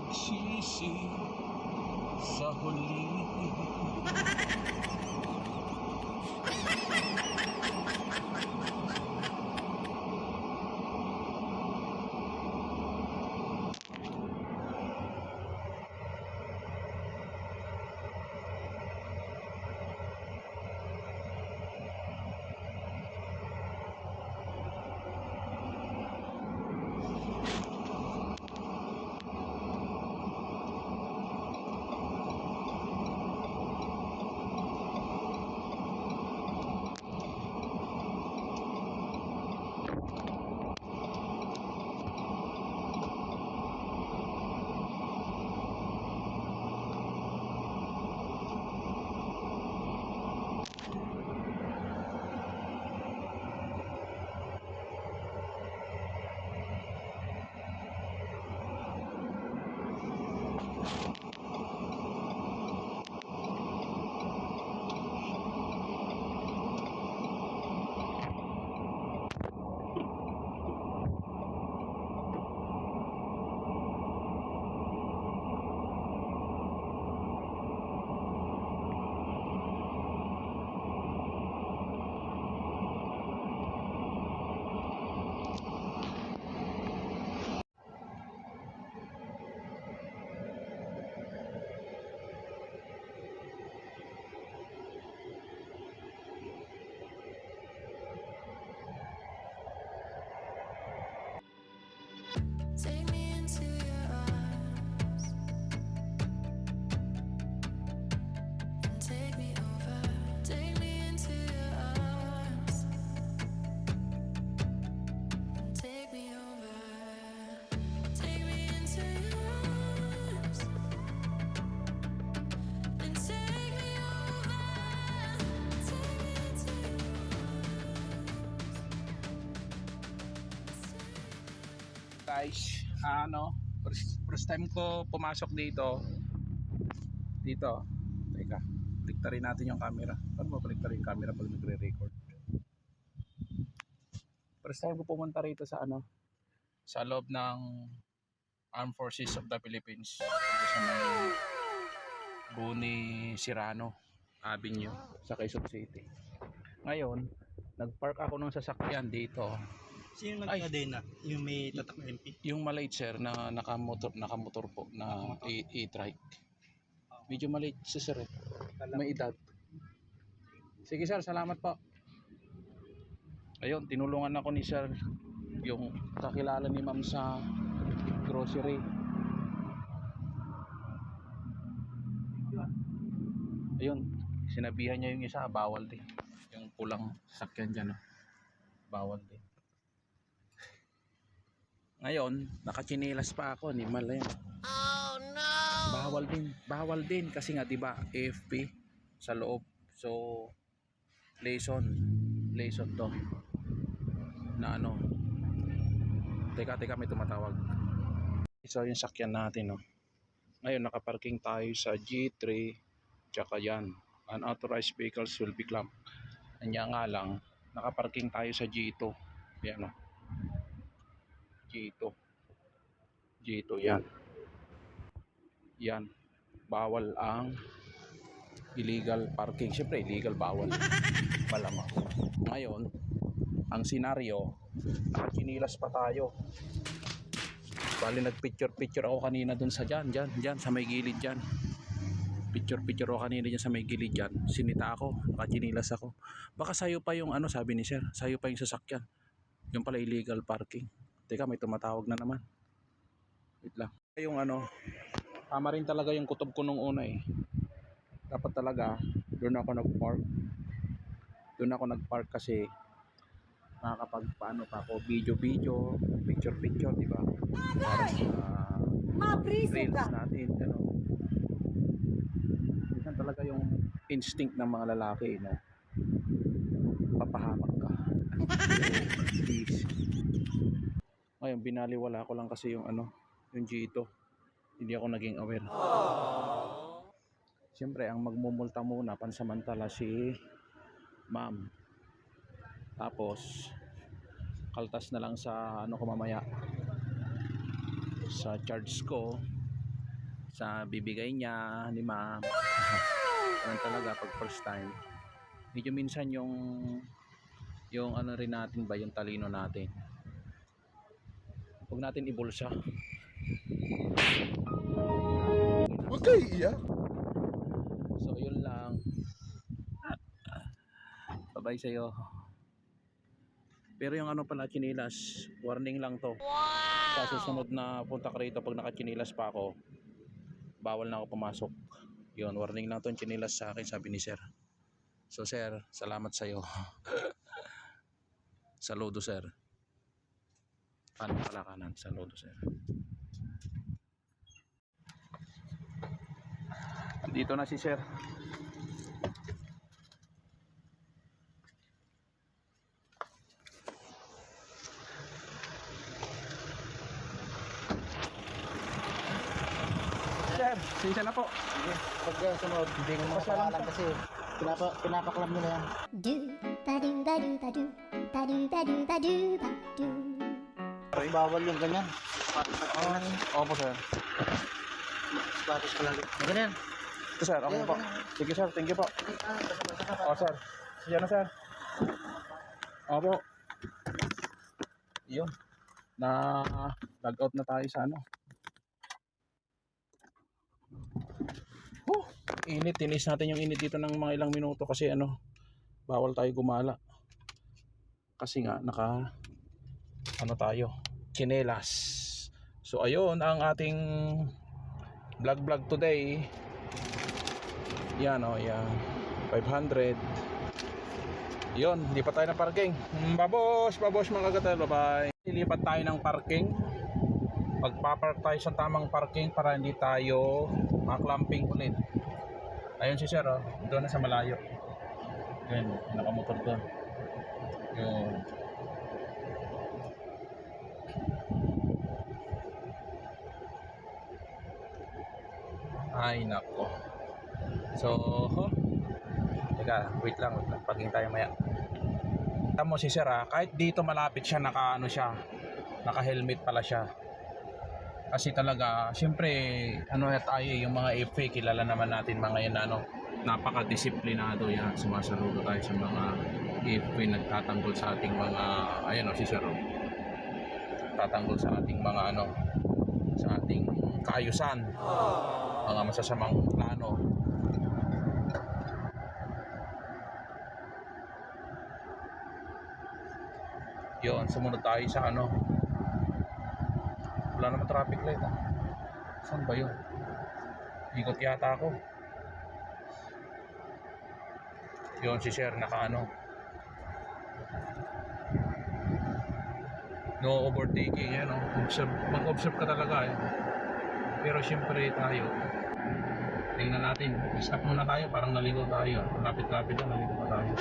magsisi sa huli. Take me into your arms and take me over. Take me into your arms and take me over. Take me into your arms and take me over. Take me into your Guys, first time ko pumasok dito. Teka, baliktarin natin yung camera. Paano mo baliktarin yung camera pag nagre-record? First time ko pumunta rito sa loob ng Armed Forces of the Philippines. Dito sa may Buni Serrano Avenue sa Quezon City. Ngayon, nagpark ako ng sasakyan dito. Sino Ay. nagkadena? Yung may tatak na MP? Yung maliit sir na nakamotor po na e-trike. Medyo maliit si sir eh. May edad. Sige sir, salamat po. Ayun, tinulungan ako ni sir yung kakilala ni ma'am sa grocery. Ayun, sinabihan niya yung isa, bawal din. Yung pulang sakyan dyan, bawal din. Ngayon, nakachinelas pa ako, ni Malay. Oh no! Bawal din kasi nga 'di ba, AFP sa loob. So lesson to na ano. Teka, may tumatawag. So yung sakyan natin, no. Ngayon nakaparking tayo sa G3 tsaka yan. Unauthorized vehicles will be clamped. Anya nga lang, nakaparking tayo sa G2. Yan, no. G2 yan. Yan. Bawal ang illegal parking. Siyempre illegal, bawal. Malamang. Ngayon, ang senaryo, nakachinilas pa tayo. Bali nagpicture ako kanina dun sa dyan sa may gilid dyan. Picture ako kanina dyan sa may gilid dyan. Sinita ako, nakachinilas ako. Baka sayo pa yung sabi ni sir, sayo pa yung sasakyan. Yung pala illegal parking. Teka, may tumatawag na naman. Wait lang. Yung tama rin talaga yung kutob ko nung una eh. Dapat talaga doon ako nagpark kasi nakakapagpaano pa ako video picture di ba, para sa reels natin yan talaga yung instinct ng mga lalaki, no? Papahamak ka. Please. Ngayon binaliwala ko lang kasi yung yung G2, hindi ako naging aware. Siyempre ang magmumulta muna pansamantala si ma'am, tapos kaltas na lang sa ko mamaya sa charge ko sa bibigay niya ni ma'am. Ganun talaga pag first time. Medyo minsan yung ano rin natin ba, yung talino natin. Huwag natin ibulsa. Huwag kayo iiyak. So yun lang. Bye-bye sa'yo. Pero yung ano pala, chinilas, warning lang to. Sa susunod na punta ka rito, pag nakachinilas pa ako, bawal na ako pumasok. Yun, warning lang to yung chinilas sa akin, sabi ni sir. So sir, salamat sa'yo. Saludo sir. Paano pala kanan? Saludo sir. Dito na si sir. Sir, sinsya na po. Pag sunod, hindi ko makakalam kasi pinapaklam nila yan. Do ba do ba do ba do ba do ba do ba do ba do. Bawal yung ganyan. Opo sir. Batos ka lagi. Ganyan. Ito sir, okay po. Sige sir, thank you po. O sir, siya na sir. Opo. Yun. Log out na tayo sa ano. Init. Tinis natin yung init dito ng mga ilang minuto kasi ano, bawal tayo gumala. Kasi nga, ano tayo, tsinelas. So ayun ang ating vlog today. Yan o, yan. 500. Yun, lipat tayo ng parking. Babos mga kagatelo, bye. Lilipat tayo ng parking. Magpapark tayo sa tamang parking para hindi tayo maklamping ulit. Ayun si sir, oh. Doon na sa malayo. Yun, nakamotor doon. Yun. Ay nako. So, teka, wait lang, parking tayo maya. Tama mo si sir, kahit dito malapit siya, naka-helmet pala siya. Kasi talaga, siyempre, ano na tayo, yung mga FA, kilala naman natin mga yan, ano, napaka-disiplinado yan. Sumasaludo tayo sa mga FA, nagtatanggol sa ating mga, ayan o, si Sir, tatanggol sa ating mga, ano, sa ating kaayusan, mga masasamang plano. Yun, sumunod tayo sa, ano, wala naman traffic light Saan ba yun? Ikot yata ako. Yun si sir naka-ano, no overtaking yan, no? Mag-observe ka talaga Pero syempre tayo, tingnan natin, stop muna tayo, parang naligo tayo. Lapit-lapit na, naligo pa tayo.